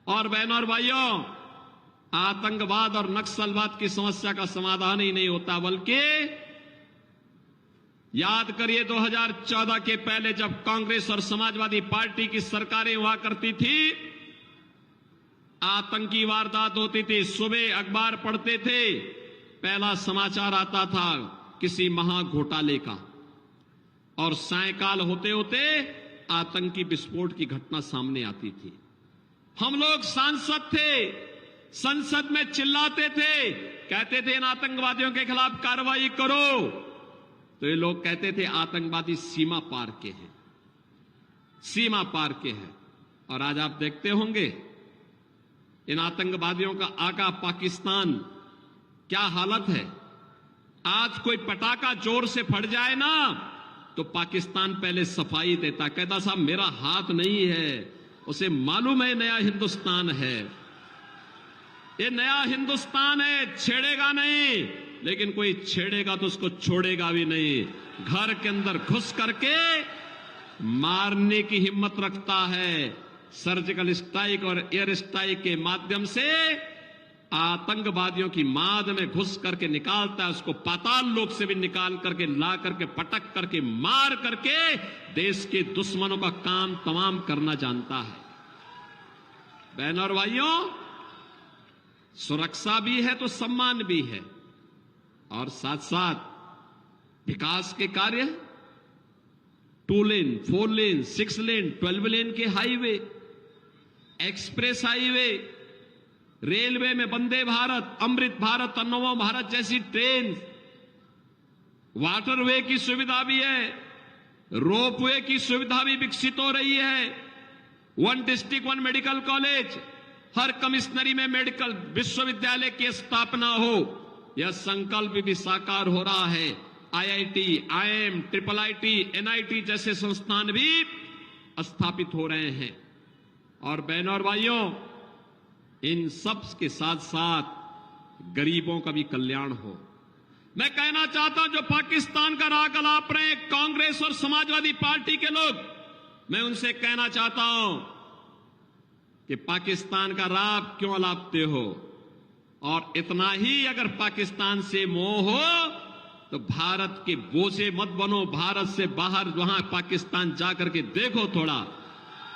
और बहनों और भाइयों, आतंकवाद और नक्सलवाद की समस्या का समाधान ही नहीं होता, बल्कि याद करिए 2014 के पहले जब कांग्रेस और समाजवादी पार्टी की सरकारें हुआ करती थी, आतंकी वारदात होती थी, सुबह अखबार पढ़ते थे, पहला समाचार आता था किसी महाघोटाले का, और सायंकाल होते होते आतंकी विस्फोट की घटना सामने आती थी। हम लोग सांसद थे, संसद में चिल्लाते थे, कहते थे इन आतंकवादियों के खिलाफ कार्रवाई करो, तो ये लोग कहते थे आतंकवादी सीमा पार के हैं, सीमा पार के हैं। और आज आप देखते होंगे इन आतंकवादियों का आका पाकिस्तान क्या हालत है। आज कोई पटाखा जोर से फट जाए ना तो पाकिस्तान पहले सफाई देता, कहता साहब मेरा हाथ नहीं है, उसे मालूम है नया हिंदुस्तान है, ये नया हिंदुस्तान है, छेड़ेगा नहीं, लेकिन कोई छेड़ेगा तो उसको छोड़ेगा भी नहीं। घर के अंदर घुस करके मारने की हिम्मत रखता है, सर्जिकल स्ट्राइक और एयर स्ट्राइक के माध्यम से आतंकवादियों की माद में घुस करके निकालता है, उसको पाताल लोक से भी निकाल करके ला करके पटक करके मार करके देश के दुश्मनों का काम तमाम करना जानता है। बहनों और भाइयों, सुरक्षा भी है तो सम्मान भी है, और साथ साथ विकास के कार्य 2 लेन, 4 लेन, 6 लेन, 12 लेन के हाईवे, एक्सप्रेस हाईवे, रेलवे में वंदे भारत, अमृत भारत, अन्नोवा भारत जैसी ट्रेन, वाटरवे की सुविधा भी है, रोपवे की सुविधा भी विकसित हो रही है, 1 डिस्ट्रिक्ट 1 मेडिकल कॉलेज, हर कमिश्नरी में मेडिकल विश्वविद्यालय की स्थापना हो, यह संकल्प भी साकार हो रहा है। IIT, IIM, IIIT, NIT जैसे संस्थान भी स्थापित हो रहे हैं। और बहनों और भाइयों, इन सब के साथ साथ गरीबों का भी कल्याण हो। मैं कहना चाहता हूं जो पाकिस्तान का राग अलाप रहे हैं कांग्रेस और समाजवादी पार्टी के लोग, मैं उनसे कहना चाहता हूं कि पाकिस्तान का राग क्यों अलापते हो, और इतना ही अगर पाकिस्तान से मोह हो तो भारत के बोझे मत बनो। भारत से बाहर वहां पाकिस्तान जाकर के देखो थोड़ा।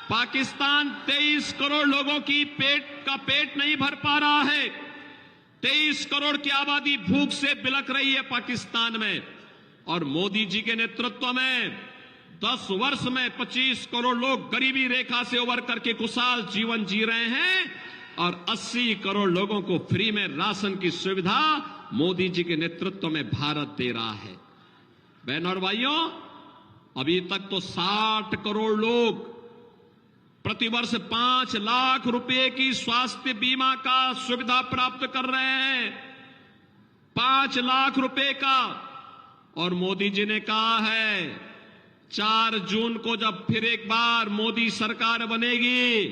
पाकिस्तान 23 करोड़ लोगों की पेट नहीं भर पा रहा है। 23 करोड़ की आबादी भूख से बिलख रही है पाकिस्तान में, और मोदी जी के नेतृत्व में 10 वर्ष में 25 करोड़ लोग गरीबी रेखा से उबर करके खुशहाल जीवन जी रहे हैं, और 80 करोड़ लोगों को फ्री में राशन की सुविधा मोदी जी के नेतृत्व में भारत दे रहा है। बहनों और भाइयों, अभी तक तो 60 करोड़ लोग प्रतिवर्ष 5 लाख रुपए की स्वास्थ्य बीमा का सुविधा प्राप्त कर रहे हैं, 5 लाख रुपए का। और मोदी जी ने कहा है 4 जून को जब फिर एक बार मोदी सरकार बनेगी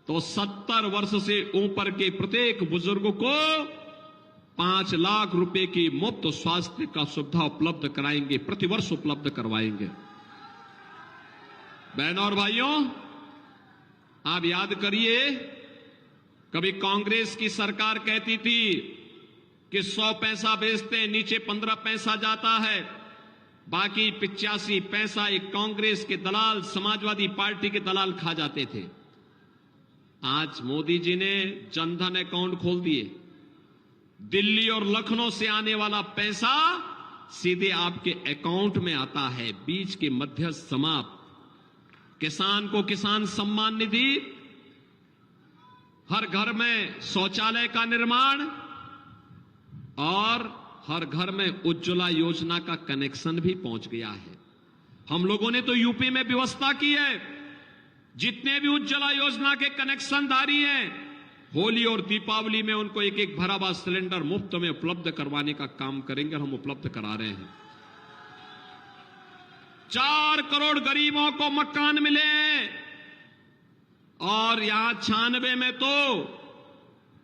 तो 70 वर्ष से ऊपर के प्रत्येक बुजुर्ग को 5 लाख रुपए की मुफ्त स्वास्थ्य का सुविधा उपलब्ध कराएंगे, प्रतिवर्ष उपलब्ध करवाएंगे। बहनों और भाइयों, आप याद करिए, कभी कांग्रेस की सरकार कहती थी कि 100 पैसा बेचते हैं, नीचे 15 पैसा जाता है, बाकी 85 पैसा एक कांग्रेस के दलाल, समाजवादी पार्टी के दलाल खा जाते थे। आज मोदी जी ने जनधन अकाउंट खोल दिए, दिल्ली और लखनऊ से आने वाला पैसा सीधे आपके अकाउंट में आता है, बीच के मध्यस्थ समाप्त। किसान को किसान सम्मान निधि, हर घर में शौचालय का निर्माण, और हर घर में उज्ज्वला योजना का कनेक्शन भी पहुंच गया है। हम लोगों ने तो यूपी में व्यवस्था की है, जितने भी उज्ज्वला योजना के कनेक्शनधारी हैं, होली और दीपावली में उनको एक एक भरा हुआ सिलेंडर मुफ्त में उपलब्ध करवाने का काम करेंगे, और हम उपलब्ध करा रहे हैं। 4 करोड़ गरीबों को मकान मिले हैं, और यहां 96 में तो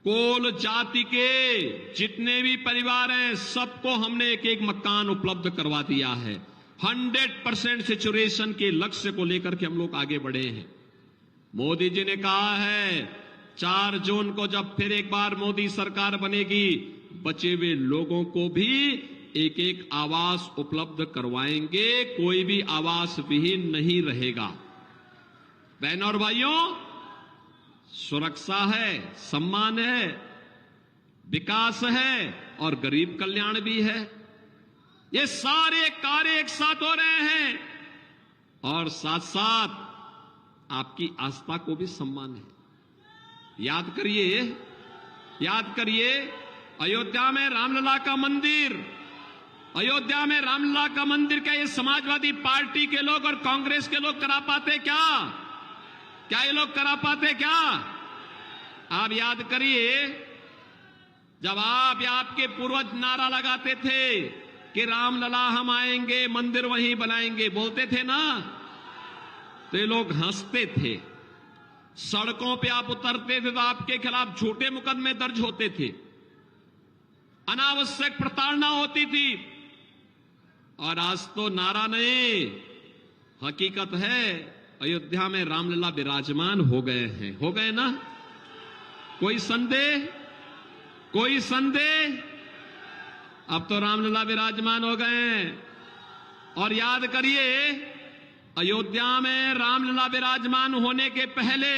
कोल जाति के जितने भी परिवार हैं सबको हमने एक एक मकान उपलब्ध करवा दिया है। 100% सैचुरेशन के लक्ष्य को लेकर के हम लोग आगे बढ़े हैं। मोदी जी ने कहा है 4 जून को जब फिर एक बार मोदी सरकार बनेगी, बचे हुए लोगों को भी एक एक आवास उपलब्ध करवाएंगे, कोई भी आवास विहीन नहीं रहेगा। बहनों और भाइयों, सुरक्षा है, सम्मान है, विकास है और गरीब कल्याण भी है। ये सारे कार्य एक साथ हो रहे हैं और साथ साथ आपकी आस्था को भी सम्मान है। याद करिए अयोध्या में रामलला का मंदिर, अयोध्या में रामलला का मंदिर क्या ये समाजवादी पार्टी के लोग और कांग्रेस के लोग करा पाते क्या? क्या ये लोग करा पाते क्या? आप याद करिए, जब आप या आपके पूर्वज नारा लगाते थे कि रामलला हम आएंगे, मंदिर वहीं बनाएंगे, बोलते थे ना, तो ये लोग हंसते थे। सड़कों पे आप उतरते थे तो आपके खिलाफ झूठे मुकदमे दर्ज होते थे, अनावश्यक प्रताड़ना होती थी। और आज तो नारा नहीं, हकीकत है, अयोध्या में रामलला विराजमान हो गए हैं। हो गए ना? कोई संदेह? कोई संदेह? अब तो रामलला विराजमान हो गए हैं। और याद करिए, अयोध्या में रामलला विराजमान होने के पहले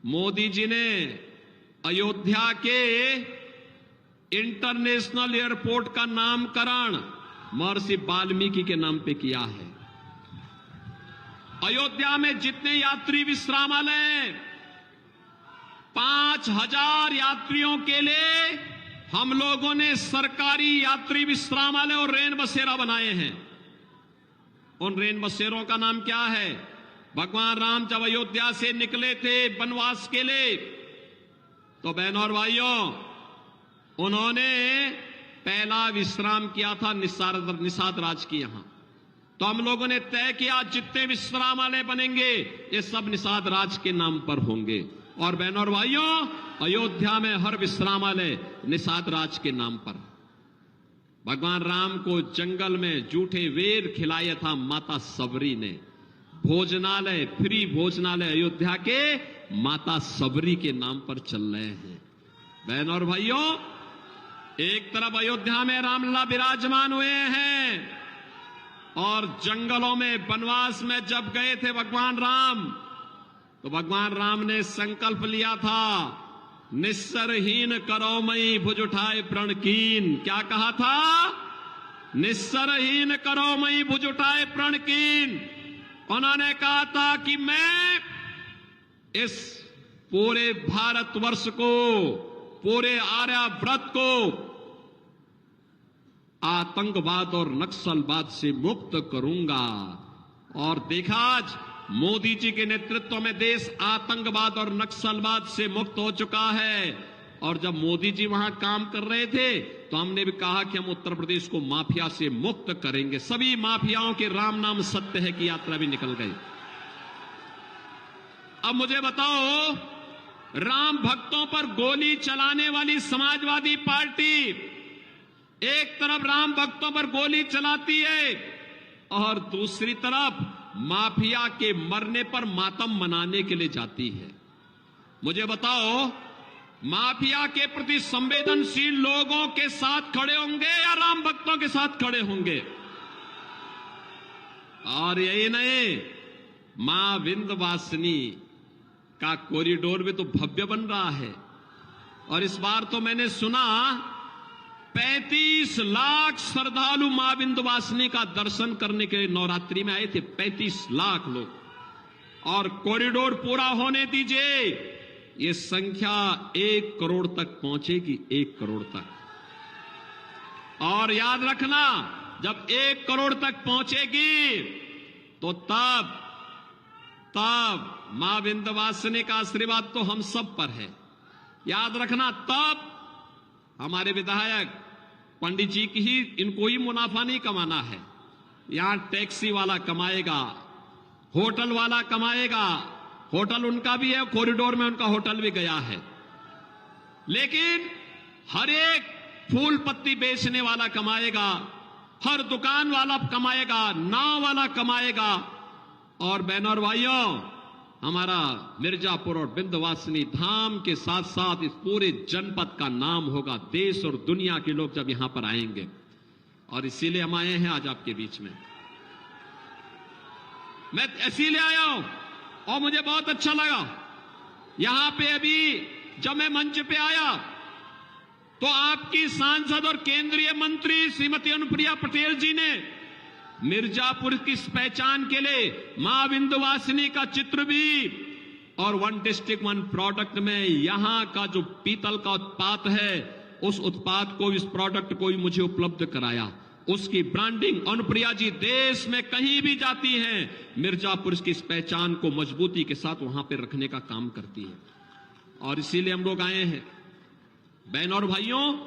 मोदी जी ने अयोध्या के इंटरनेशनल एयरपोर्ट का नामकरण महर्षि वाल्मीकि के नाम पे किया है। अयोध्या में जितने यात्री विश्रामालय हैं, 5000 यात्रियों के लिए हम लोगों ने सरकारी यात्री विश्रामालय और रेन बसेरा बनाए हैं। उन रेन बसेरों का नाम क्या है? भगवान राम जब अयोध्या से निकले थे वनवास के लिए, तो बहनों और भाइयों, उन्होंने पहला विश्राम किया था निषाद राज की यहां। तो हम लोगों ने तय किया जितने विश्रामालय बनेंगे ये सब निषाद राज के नाम पर होंगे। और बहनों और भाइयों, अयोध्या में हर विश्रामालय निषाद राज के नाम पर। भगवान राम को जंगल में जूठे वेर खिलाया था माता सबरी ने। भोजनालय, फ्री भोजनालय अयोध्या के माता सबरी के नाम पर चल रहे हैं। बहनों और भाइयों, एक तरफ अयोध्या में रामलला विराजमान हुए हैं और जंगलों में वनवास में जब गए थे भगवान राम, तो भगवान राम ने संकल्प लिया था, निस्सरहीन करो मई भुज उठाए प्रण कीन। क्या कहा था? निस्सरहीन करो मई भुज उठाए प्रण कीन। उन्होंने कहा था कि मैं इस पूरे भारतवर्ष को, पूरे आर्यावर्त को आतंकवाद और नक्सलवाद से मुक्त करूंगा। और देखा, आज मोदी जी के नेतृत्व में देश आतंकवाद और नक्सलवाद से मुक्त हो चुका है। और जब मोदी जी वहां काम कर रहे थे तो हमने भी कहा कि हम उत्तर प्रदेश को माफिया से मुक्त करेंगे। सभी माफियाओं के राम नाम सत्य है की यात्रा भी निकल गई। अब मुझे बताओ, राम भक्तों पर गोली चलाने वाली समाजवादी पार्टी एक तरफ राम भक्तों पर गोली चलाती है और दूसरी तरफ माफिया के मरने पर मातम मनाने के लिए जाती है। मुझे बताओ, माफिया के प्रति संवेदनशील लोगों के साथ खड़े होंगे या राम भक्तों के साथ खड़े होंगे? और यही नहीं, मां विंध्यवासिनी का कॉरिडोर भी तो भव्य बन रहा है। और इस बार तो मैंने सुना 35 लाख श्रद्धालु मां विंध्यवासिनी का दर्शन करने के लिए नवरात्रि में आए थे। 35 लाख लोग। और कॉरिडोर पूरा होने दीजिए, ये संख्या 1 करोड़ तक पहुंचेगी। 1 करोड़ तक। और याद रखना, जब 1 करोड़ तक पहुंचेगी तो तब मां विंध्यवासिनी का आशीर्वाद तो हम सब पर है। याद रखना, तब हमारे विधायक पंडित जी की ही, इनको ही मुनाफा नहीं कमाना है। यहां टैक्सी वाला कमाएगा, होटल वाला कमाएगा। होटल उनका भी है, कॉरिडोर में उनका होटल भी गया है। लेकिन हर एक फूल पत्ती बेचने वाला कमाएगा, हर दुकान वाला कमाएगा, नाव वाला कमाएगा। और बहनों और भाइयों, हमारा मिर्जापुर और विंध्यवासिनी धाम के साथ साथ इस पूरे जनपद का नाम होगा देश और दुनिया के लोग जब यहां पर आएंगे। और इसीलिए हम आए हैं आज आपके बीच में। मैं इसीलिए आया हूं और मुझे बहुत अच्छा लगा यहां पे अभी जब मैं मंच पे आया तो आपकी सांसद और केंद्रीय मंत्री श्रीमती अनुप्रिया पटेल जी ने मिर्जापुर की पहचान के लिए मां विंध्यवासिनी का चित्र भी और वन डिस्ट्रिक्ट वन प्रोडक्ट में यहां का जो पीतल का उत्पाद है उस उत्पाद को, इस प्रोडक्ट को भी मुझे उपलब्ध कराया। उसकी ब्रांडिंग अनुप्रिया जी देश में कहीं भी जाती हैं मिर्जापुर की इस पहचान को मजबूती के साथ वहां पर रखने का काम करती है। और इसीलिए हम लोग आए हैं। बहनों और भाइयों,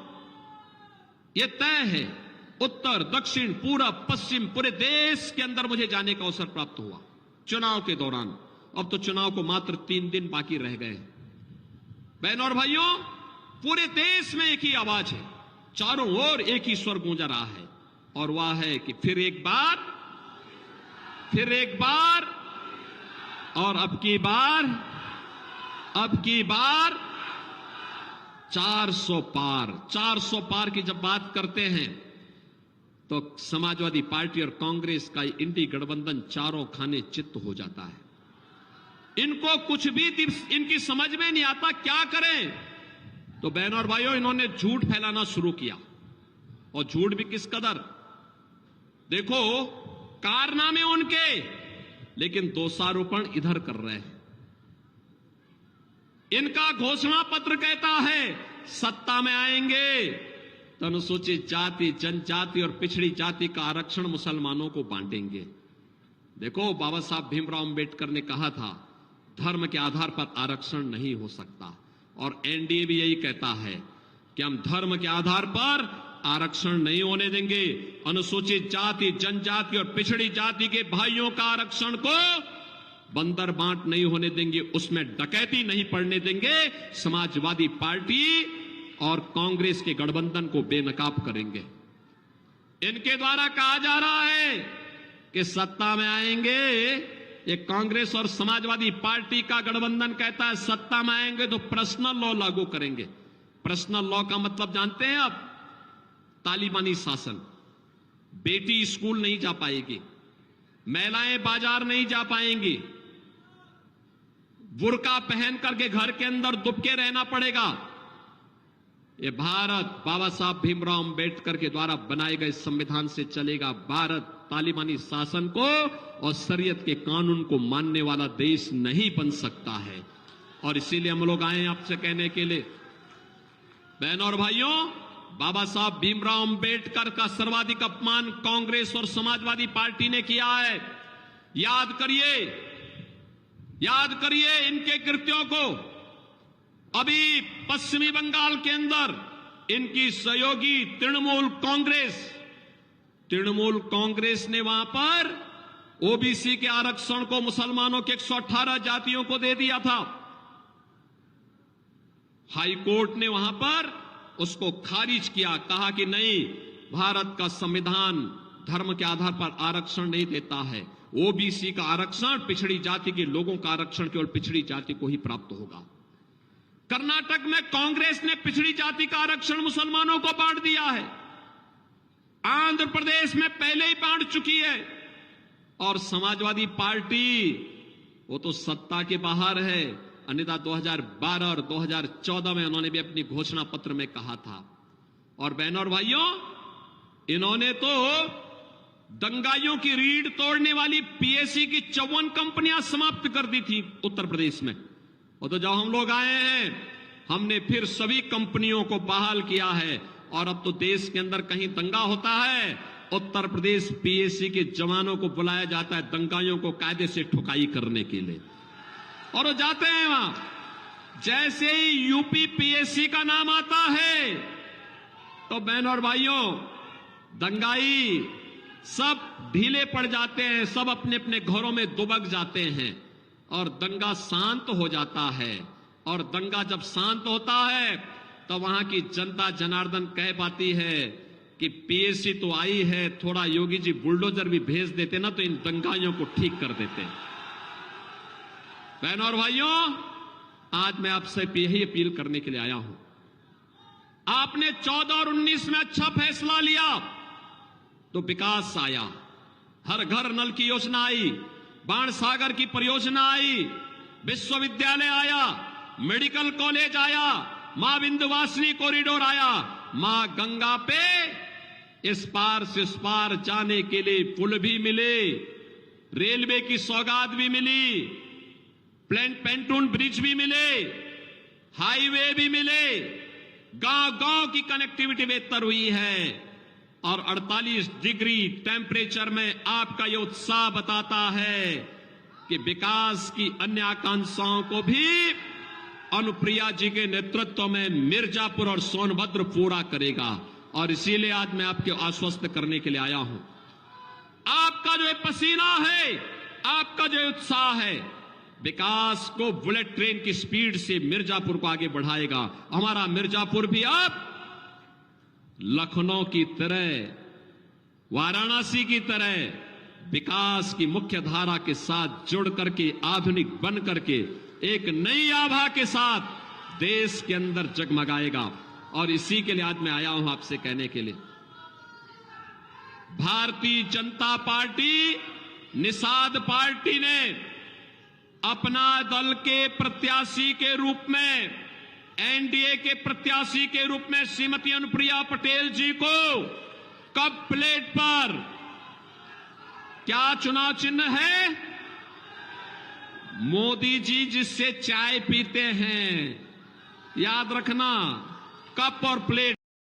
यह तय है उत्तर दक्षिण पूरब पश्चिम पूरे देश के अंदर मुझे जाने का अवसर प्राप्त हुआ चुनाव के दौरान। अब तो चुनाव को मात्र 3 दिन बाकी रह गए। बहनों और भाइयों, पूरे देश में एक ही आवाज है, चारों ओर एक ही स्वर गूंज रहा है और वह है कि फिर एक बार और अब की बार 400 पार की जब बात करते हैं तो समाजवादी पार्टी और कांग्रेस का इंडी गठबंधन चारों खाने चित्त हो जाता है। इनको कुछ भी इनकी समझ में नहीं आता क्या करें। तो बहनों और भाइयों, इन्होंने झूठ फैलाना शुरू किया और झूठ भी किस कदर। देखो कारनामे उनके, लेकिन दोषारोपण इधर कर रहे हैं। इनका घोषणा पत्र कहता है सत्ता में आएंगे तो अनुसूचित जाति जनजाति और पिछड़ी जाति का आरक्षण मुसलमानों को बांटेंगे। देखो बाबा साहब भीमराव अंबेडकर ने कहा था धर्म के आधार पर आरक्षण नहीं हो सकता और एनडीए भी यही कहता है कि हम धर्म के आधार पर आरक्षण नहीं होने देंगे। अनुसूचित जाति जनजाति और पिछड़ी जाति के भाइयों का आरक्षण को बंदर बांट नहीं होने देंगे, उसमें डकैती नहीं पड़ने देंगे। समाजवादी पार्टी और कांग्रेस के गठबंधन को बेनकाब करेंगे। इनके द्वारा कहा जा रहा है कि सत्ता में आएंगे, ये कांग्रेस और समाजवादी पार्टी का गठबंधन कहता है सत्ता में आएंगे तो पर्सनल लॉ लागू करेंगे। पर्सनल लॉ का मतलब जानते हैं आप? तालिबानी शासन। बेटी स्कूल नहीं जा पाएगी, महिलाएं बाजार नहीं जा पाएंगी, बुर्का पहन करके घर के अंदर दुबके रहना पड़ेगा। ये भारत बाबा साहब भीमराव अंबेडकर के द्वारा बनाए गए संविधान से चलेगा। भारत तालिबानी शासन को और शरीयत के कानून को मानने वाला देश नहीं बन सकता है। और इसीलिए हम लोग आए आपसे कहने के लिए, बहनों और भाइयों, बाबा साहब भीमराव अंबेडकर का सर्वाधिक अपमान कांग्रेस और समाजवादी पार्टी ने किया है। याद करिए इनके कृत्यों को। अभी पश्चिमी बंगाल के अंदर इनकी सहयोगी तृणमूल कांग्रेस ने वहां पर ओबीसी के आरक्षण को मुसलमानों के 118 जातियों को दे दिया था। हाई कोर्ट ने वहां पर उसको खारिज किया, कहा कि नहीं, भारत का संविधान धर्म के आधार पर आरक्षण नहीं देता है। ओबीसी का आरक्षण, पिछड़ी जाति के लोगों का आरक्षण केवल पिछड़ी जाति को ही प्राप्त होगा। कर्नाटक में कांग्रेस ने पिछड़ी जाति का आरक्षण मुसलमानों को बांट दिया है। आंध्र प्रदेश में पहले ही बांट चुकी है। और समाजवादी पार्टी वो तो सत्ता के बाहर है, अन्यथा 2012 और 2014 में उन्होंने भी अपनी घोषणा पत्र में कहा था। और बहनों और भाइयों, इन्होंने तो दंगाइयों की रीढ़ तोड़ने वाली पीएससी की 54 कंपनियां समाप्त कर दी थी उत्तर प्रदेश में। और तो जब हम लोग आए हैं, हमने फिर सभी कंपनियों को बहाल किया है। और अब तो देश के अंदर कहीं दंगा होता है, उत्तर प्रदेश पीएससी के जवानों को बुलाया जाता है दंगाइयों को कायदे से ठुकाई करने के लिए, और वो जाते हैं वहां। जैसे ही यूपी पीएससी का नाम आता है तो बहनों और भाइयों, दंगाई सब ढीले पड़ जाते हैं, सब अपने अपने घरों में दुबक जाते हैं और दंगा शांत हो जाता है। और दंगा जब शांत होता है तो वहां की जनता जनार्दन कह पाती है कि पीएससी तो आई है, थोड़ा योगी जी बुलडोजर भी भेज देते ना तो इन दंगाइयों को ठीक कर देते। बहनों और भाइयों, आज मैं आपसे यही अपील करने के लिए आया हूं। आपने 14 और 19 में अच्छा फैसला लिया तो विकास आया, हर घर नल की योजना आई, बाणसागर की परियोजना आई, विश्वविद्यालय आया, मेडिकल कॉलेज आया, मां विंध्यवासिनी कॉरिडोर आया, मां गंगा पे इस पार से उस पार जाने के लिए पुल भी मिले, रेलवे की सौगात भी मिली, पेंटून ब्रिज भी मिले, हाईवे भी मिले, गांव गांव की कनेक्टिविटी बेहतर हुई है। और 48 डिग्री टेम्परेचर में आपका यह उत्साह बताता है कि विकास की अन्य आकांक्षाओं को भी अनुप्रिया जी के नेतृत्व में मिर्जापुर और सोनभद्र पूरा करेगा। और इसीलिए आज मैं आपको आश्वस्त करने के लिए आया हूं। आपका जो पसीना है, आपका जो उत्साह है, विकास को बुलेट ट्रेन की स्पीड से मिर्जापुर को आगे बढ़ाएगा। हमारा मिर्जापुर भी अब लखनऊ की तरह, वाराणसी की तरह विकास की मुख्य धारा के साथ जुड़ करके, आधुनिक बन करके, एक नई आभा के साथ देश के अंदर जगमगाएगा। और इसी के लिए आज मैं आया हूं आपसे कहने के लिए, भारतीय जनता पार्टी, निषाद पार्टी ने अपना दल के प्रत्याशी के रूप में, एनडीए के प्रत्याशी के रूप में श्रीमती अनुप्रिया पटेल जी को कप प्लेट पर क्या चुनाव चिन्ह है? मोदी जी जिससे चाय पीते हैं, याद रखना, कप और प्लेट।